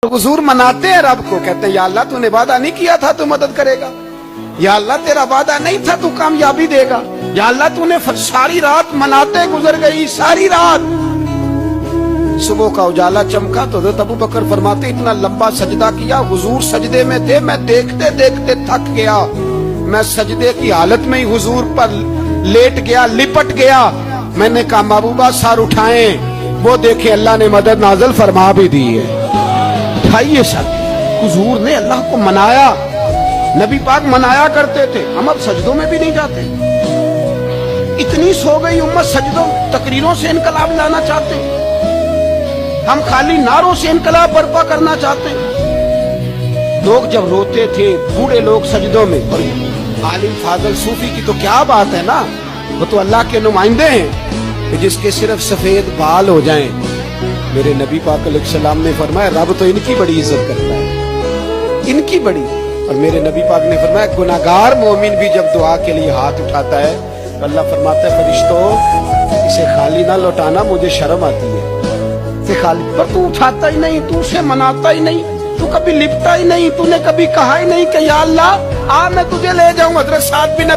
हुजूर मनाते हैं रब को, कहते हैं या अल्लाह तूने वादा नहीं किया था तू मदद करेगा, या अल्लाह तेरा वादा नहीं था तू कामयाबी देगा, या अल्लाह तूने सारी रात मनाते गुजर गई, सारी रात। सुबह का उजाला चमका तो हज़रत अबू बकर फरमाते इतना लंबा सजदा किया, हुजूर सजदे में थे, मैं देखते देखते थक गया, मैं सजदे की हालत में ही हुजूर पर लेट गया, लिपट गया। मैंने कहा महबूबा सर उठाएं, वो देखे अल्लाह ने मदद नाज़िल फरमा भी दी है। उठाइए सर। हुजूर ने अल्लाह को मनाया, नबी पाक मनाया करते थे। हम अब सजदों में भी नहीं जाते, इतनी सो गई उम्मत, सजदों तकरीरों से इनकलाब लाना चाहते हैं, हम खाली नारों से इनकलाब बर्पा करना चाहते हैं। लोग जब रोते थे बूढ़े लोग सजदों में, और आलिम फाजल सूफी की तो क्या बात है ना, वो तो अल्लाह के नुमाइंदे हैं कि जिसके सिर्फ सफेद बाल हो जाएं। मेरे नबी पाक अलैहिस्सलाम ने फरमाया रब तो इनकी बड़ी इज्जत करता है, इनकी बड़ी। और मेरे नबी पाक ने फरमाया गुनाहगार मोमिन भी जब दुआ के लिए हाथ उठाता है तो अल्लाह फरमाता है फरिश्तों इसे खाली ना लौटाना, मुझे शर्म आती है इसे खाली। पर तू उठाता ही नहीं, तू उसे मनाता ही नहीं, तू कभी लिपटा ही नहीं, तूने कभी कहा ही नहीं कि या अल्लाह आ मैं तुझे ले जाऊं। हज़रत साद बिन